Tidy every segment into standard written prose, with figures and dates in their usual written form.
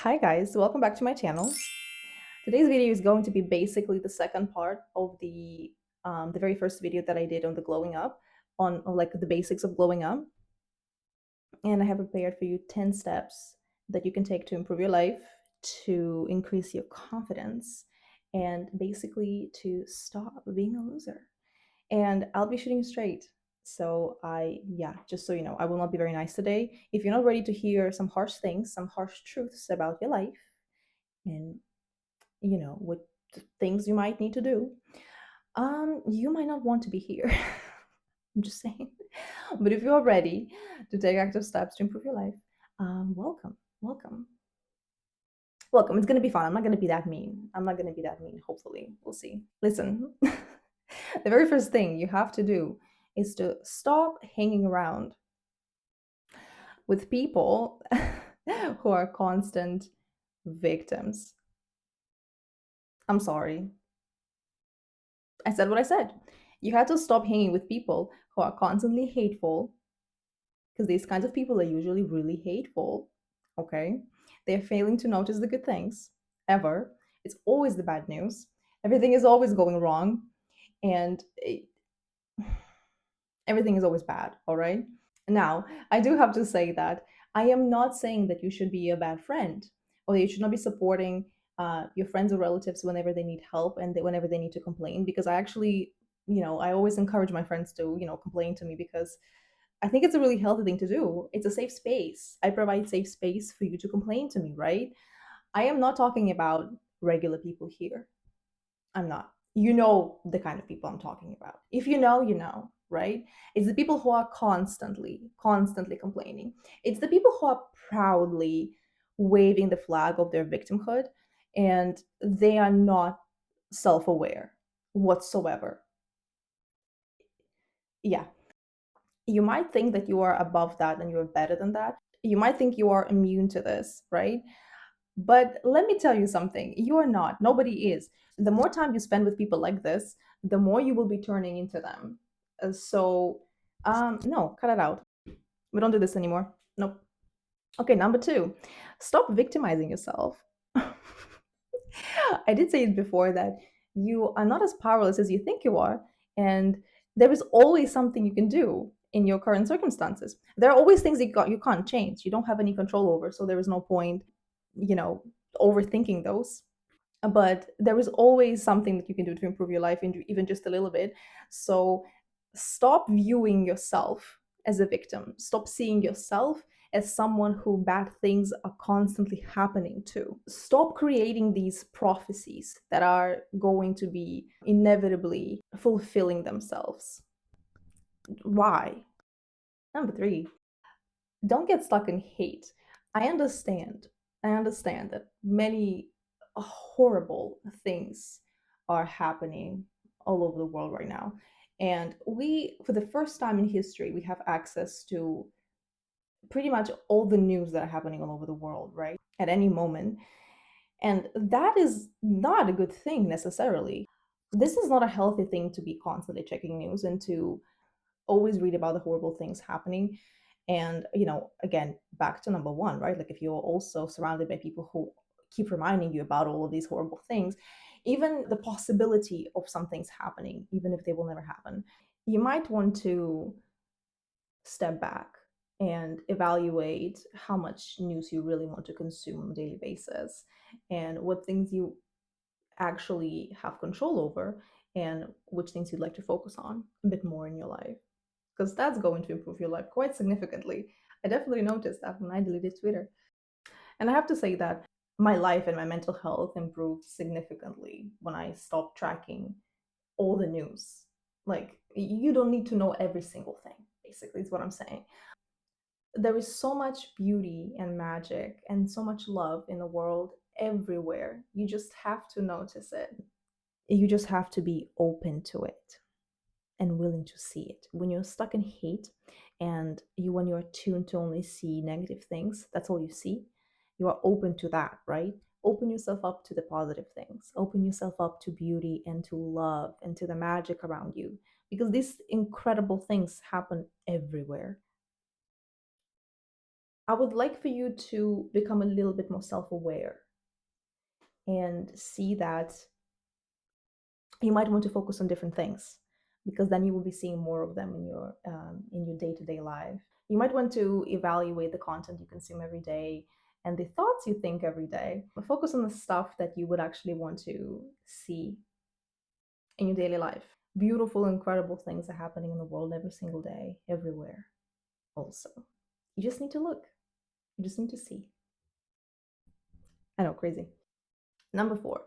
Hi guys, welcome back to my channel. Today's video is going to be basically the second part of the very first video that I did on the glowing up, on like the basics of glowing up. And I have prepared for you 10 steps that you can take to improve your life, to increase your confidence, and basically to stop being a loser. And I'll be shooting straight. So yeah, just so you know, I will not be very nice today. If you're not ready to hear some harsh things, some harsh truths about your life, and what things you might need to do, you might not want to be here. I'm just saying. But if you're ready to take active steps to improve your life, welcome. It's gonna be fun. I'm not gonna be that mean. Hopefully, we'll see. Listen, the very first thing you have to do is to stop hanging around with people who are constant victims. I'm sorry. I said what I said. You have to stop hanging with people who are constantly hateful, because these kinds of people are usually really hateful. Okay? They're failing to notice the good things ever. It's always the bad news. Everything is always going wrong, and everything is always bad. All right? Now, I do have to say that I am not saying that you should be a bad friend, or that you should not be supporting your friends or relatives whenever they need help and whenever they need to complain. Because I actually, I always encourage my friends to, complain to me, because I think it's a really healthy thing to do. It's a safe space. I provide safe space for you to complain to me, right? I am not talking about regular people here. I'm not. You know the kind of people I'm talking about. If you know, you know, right? It's the people who are constantly complaining. It's the people who are proudly waving the flag of their victimhood, and they are not self aware whatsoever. Yeah. You might think that you are above that and you're better than that. You might think you are immune to this, right? But let me tell you something, you are not. Nobody is. The more time you spend with people like this, the more you will be turning into them. No, cut it out. We don't do this anymore. Nope. Okay, number two, stop victimizing yourself. I did say it before that you are not as powerless as you think you are, and there is always something you can do in your current circumstances. There are always things you can't change. You don't have any control over, so there is no point, you know, overthinking those. But there is always something that you can do to improve your life, even just a little bit. So stop viewing yourself as a victim. Stop seeing yourself as someone who bad things are constantly happening to. Stop creating these prophecies that are going to be inevitably fulfilling themselves. Why? Number three, don't get stuck in hate. I understand. I understand that many horrible things are happening all over the world right now. And we, for the first time in history, we have access to pretty much all the news that are happening all over the world, right? At any moment. And that is not a good thing necessarily. This is not a healthy thing to be constantly checking news and to always read about the horrible things happening. And, again, back to number one, right? Like if you're also surrounded by people who keep reminding you about all of these horrible things, even the possibility of some things happening, even if they will never happen, you might want to step back and evaluate how much news you really want to consume on a daily basis, and what things you actually have control over, and which things you'd like to focus on a bit more in your life, because that's going to improve your life quite significantly. I definitely noticed that when I deleted Twitter. And I have to say that my life and my mental health improved significantly when I stopped tracking all the news. Like, you don't need to know every single thing, basically, is what I'm saying. There is so much beauty and magic and so much love in the world everywhere. You just have to notice it. You just have to be open to it and willing to see it. When you're stuck in hate, and when you're tuned to only see negative things, that's all you see, you are open to that, right? Open yourself up to the positive things. Open yourself up to beauty and to love and to the magic around you, because these incredible things happen everywhere. I would like for you to become a little bit more self aware and see that you might want to focus on different things because then you will be seeing more of them in your day-to-day life. You might want to evaluate the content you consume every day and the thoughts you think every day. Focus on the stuff that you would actually want to see in your daily life. Beautiful, incredible things are happening in the world every single day, everywhere. Also, you just need to look, you just need to see. I know, crazy. Number four,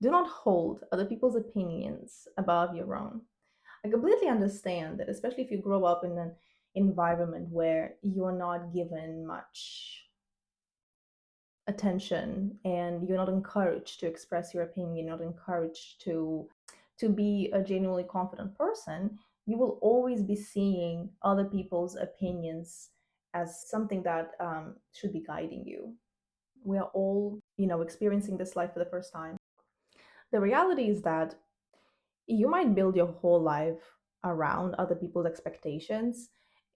do not hold other people's opinions above your own. I completely understand that, especially if you grow up in an environment where you're not given much attention and you're not encouraged to express your opinion, you're not encouraged to be a genuinely confident person, you will always be seeing other people's opinions as something that should be guiding you. We are all, experiencing this life for the first time. The reality is that you might build your whole life around other people's expectations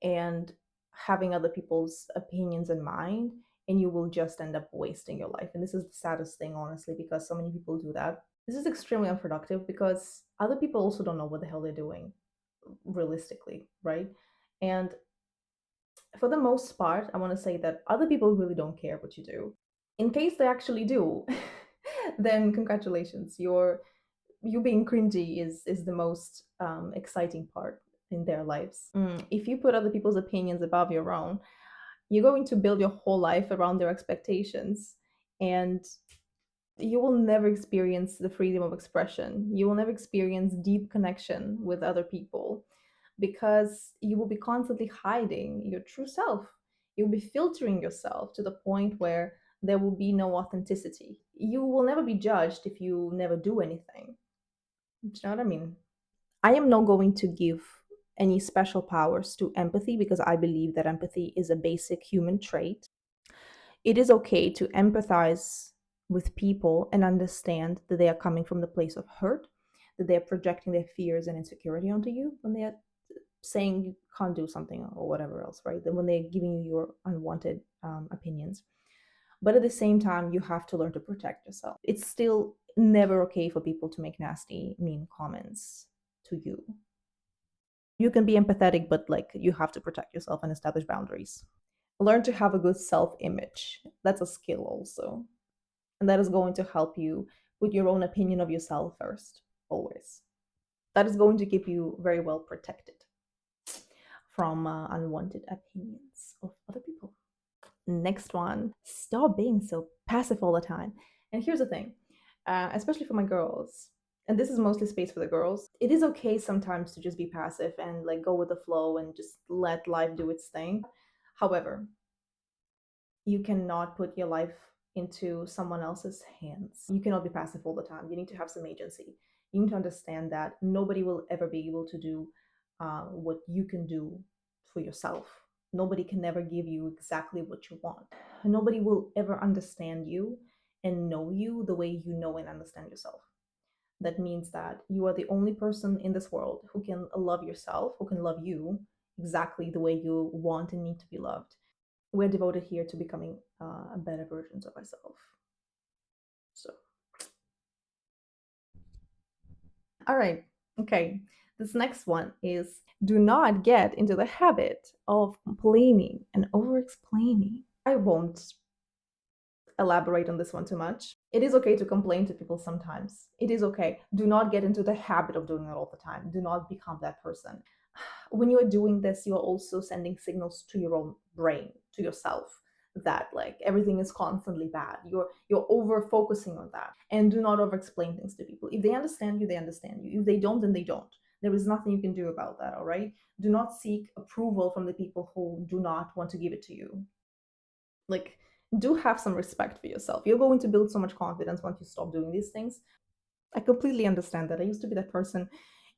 and having other people's opinions in mind, and you will just end up wasting your life. And this is the saddest thing, honestly, because so many people do that. This is extremely unproductive because other people also don't know what the hell they're doing, realistically, right? And for the most part, I want to say that other people really don't care what you do. In case they actually do, then congratulations, you being cringy is the most exciting part in their lives. If you put other people's opinions above your own, you're going to build your whole life around their expectations, and you will never experience the freedom of expression. You will never experience deep connection with other people because you will be constantly hiding your true self. You'll be filtering yourself to the point where there will be no authenticity. You will never be judged if you never do anything. Do you know what I mean? I am not going to give any special powers to empathy because I believe that empathy is a basic human trait. It is okay to empathize with people and understand that they are coming from the place of hurt, that they are projecting their fears and insecurity onto you when they are saying you can't do something or whatever else, right? Then when they're giving you your unwanted opinions. But at the same time, you have to learn to protect yourself. It's still never okay for people to make nasty, mean comments to you. You can be empathetic, but like you have to protect yourself and establish boundaries. Learn to have a good self image. That's a skill also. And that is going to help you put your own opinion of yourself first, always. That is going to keep you very well protected from unwanted opinions of other people. Next one, stop being so passive all the time. And here's the thing, especially for my girls, and this is mostly space for the girls, it is okay sometimes to just be passive and like go with the flow and just let life do its thing. However, you cannot put your life into someone else's hands. You cannot be passive all the time. You need to have some agency. You need to understand that nobody will ever be able to do what you can do for yourself. Nobody can ever give you exactly what you want. Nobody will ever understand you and know you the way you know and understand yourself. That means that you are the only person in this world who can love yourself, who can love you exactly the way you want and need to be loved. We're devoted here to becoming better versions of ourselves. So, all right, okay. This next one is do not get into the habit of complaining and over explaining. I won't elaborate on this one too much. It is okay to complain to people sometimes. It is okay. Do not get into the habit of doing it all the time. Do not become that person. When you're doing this, you're also sending signals to your own brain, to yourself, that like everything is constantly bad. You're over focusing on that. And do not over explain things to people. If they understand you, they understand you. If they don't, then they don't. There is nothing you can do about that, all right? Do not seek approval from the people who do not want to give it to you. Like, do have some respect for yourself. You're going to build so much confidence once you stop doing these things. I completely understand that. I used to be that person.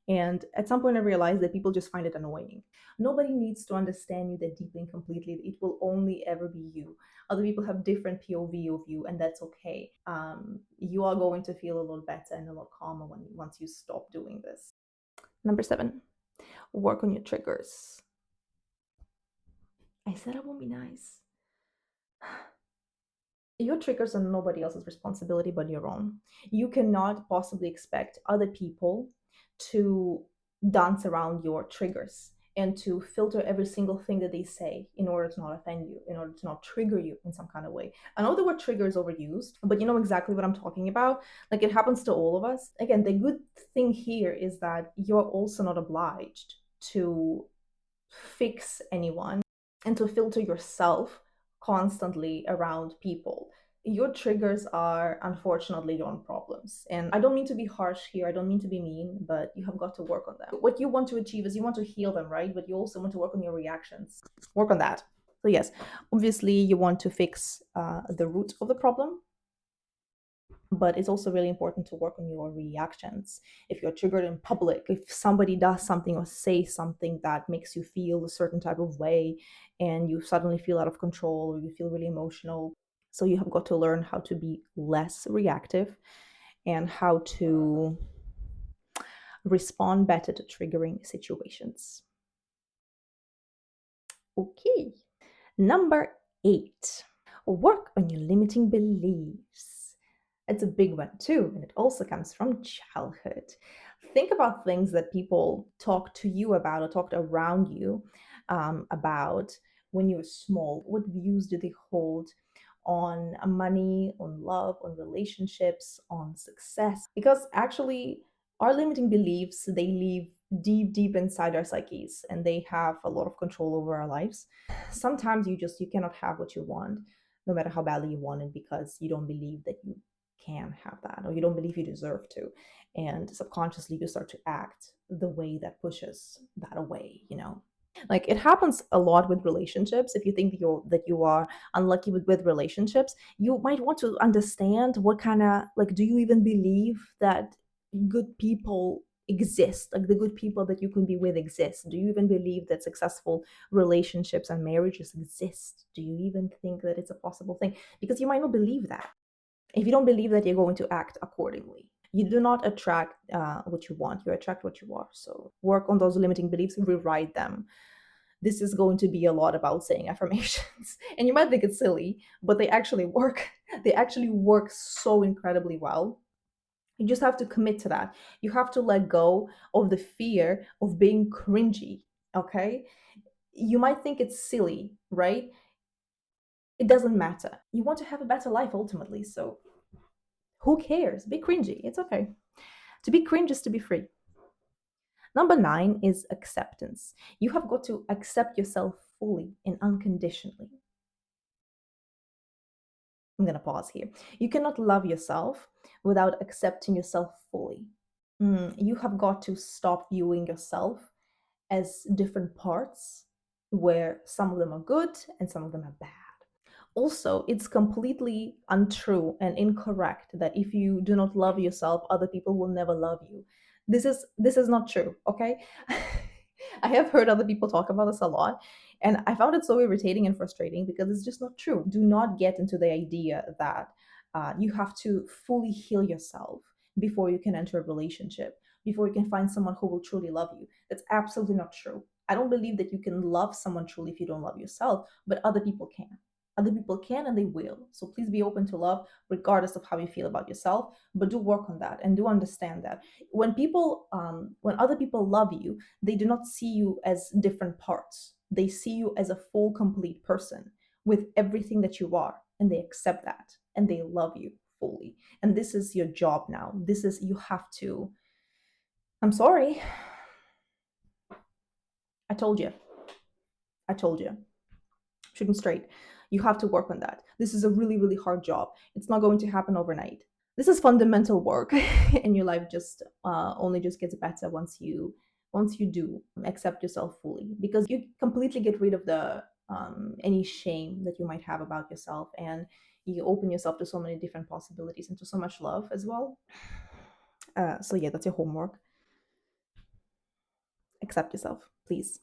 And at some point, I realized that people just find it annoying. Nobody needs to understand you that deeply and completely. It will only ever be you. Other people have different POV of you, and that's okay. You are going to feel a lot better and a lot calmer once you stop doing this. Number 7, work on your triggers. I said I won't be nice. Your triggers are nobody else's responsibility but your own. You cannot possibly expect other people to dance around your triggers and to filter every single thing that they say in order to not offend you, in order to not trigger you in some kind of way. I know the word trigger is overused, but you know exactly what I'm talking about. Like, it happens to all of us. Again, the good thing here is that you're also not obliged to fix anyone and to filter yourself constantly around people. Your triggers are unfortunately your own problems. And I don't mean to be harsh here, I don't mean to be mean, but you have got to work on them. What you want to achieve is you want to heal them, right? But you also want to work on your reactions. Work on that. So, yes, obviously, you want to fix the root of the problem, but it's also really important to work on your reactions. If you're triggered in public, if somebody does something or says something that makes you feel a certain type of way and you suddenly feel out of control or you feel really emotional, so you have got to learn how to be less reactive and how to respond better to triggering situations. Okay. Number 8, work on your limiting beliefs. It's a big one too, and it also comes from childhood. Think about things that people talk to you about or talked around you about when you were small. What views do they hold on money, on love, on relationships, on success? Because actually, our limiting beliefs, they live deep, deep inside our psyches, and they have a lot of control over our lives. Sometimes you cannot have what you want, no matter how badly you want it, because you don't believe that you can have that, or you don't believe you deserve to, and subconsciously you start to act the way that pushes that away. Like, it happens a lot with relationships. If you think that you are unlucky with relationships, you might want to understand what kind of, like, do you even believe that good people exist, like the good people that you can be with exist? Do you even believe that successful relationships and marriages exist? Do you even think that it's a possible thing? Because you might not believe that. If you don't believe that, you're going to act accordingly. You do not attract what you want, you attract what you are. So work on those limiting beliefs and rewrite them. This is going to be a lot about saying affirmations. And you might think it's silly, but they actually work. They actually work so incredibly well. You just have to commit to that. You have to let go of the fear of being cringy, okay? You might think it's silly, right? It doesn't matter. You want to have a better life ultimately, so who cares? Be cringy. It's okay. To be cringe is to be free. Number 9 is acceptance. You have got to accept yourself fully and unconditionally. I'm going to pause here. You cannot love yourself without accepting yourself fully. You have got to stop viewing yourself as different parts where some of them are good and some of them are bad. Also, it's completely untrue and incorrect that if you do not love yourself, other people will never love you. This is not true, okay? I have heard other people talk about this a lot, and I found it so irritating and frustrating because it's just not true. Do not get into the idea that you have to fully heal yourself before you can enter a relationship, before you can find someone who will truly love you. That's absolutely not true. I don't believe that you can love someone truly if you don't love yourself, but other people can. Other people can and they will. So please be open to love, regardless of how you feel about yourself. But do work on that and do understand that when other people love you, they do not see you as different parts. They see you as a full, complete person with everything that you are, and they accept that and they love you fully. And this is your job now. This is you have to. I'm sorry. I told you. I told you. Shooting straight. You have to work on that. This is a really, really hard job. It's not going to happen overnight. This is fundamental work, and your life just only just gets better once you do accept yourself fully, because you completely get rid of the any shame that you might have about yourself, and you open yourself to so many different possibilities and to so much love as well. So yeah, that's your homework. Accept yourself, please.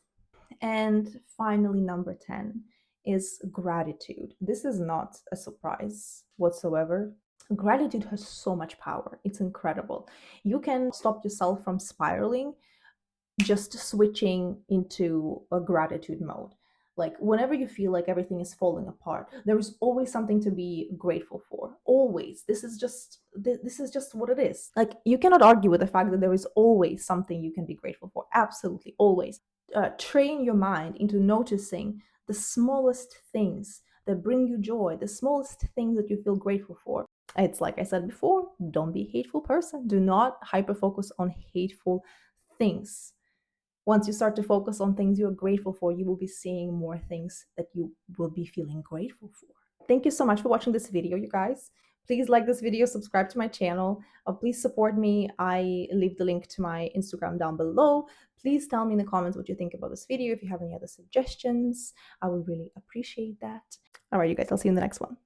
And finally, number 10 is gratitude. This is not a surprise whatsoever. Gratitude has so much power. It's incredible. You can stop yourself from spiraling just switching into a gratitude mode. Like whenever you feel like everything is falling apart, there is always something to be grateful for. Always. This is just what it is. Like you cannot argue with the fact that there is always something you can be grateful for. Absolutely, always. Train your mind into noticing the smallest things that bring you joy, the smallest things that you feel grateful for. It's like I said before, don't be a hateful person. Do not hyper focus on hateful things. Once you start to focus on things you're grateful for, you will be seeing more things that you will be feeling grateful for. Thank you so much for watching this video, you guys. Please like this video, subscribe to my channel. Please support me. I leave the link to my Instagram down below. Please tell me in the comments what you think about this video. If you have any other suggestions, I would really appreciate that. All right, you guys, I'll see you in the next one.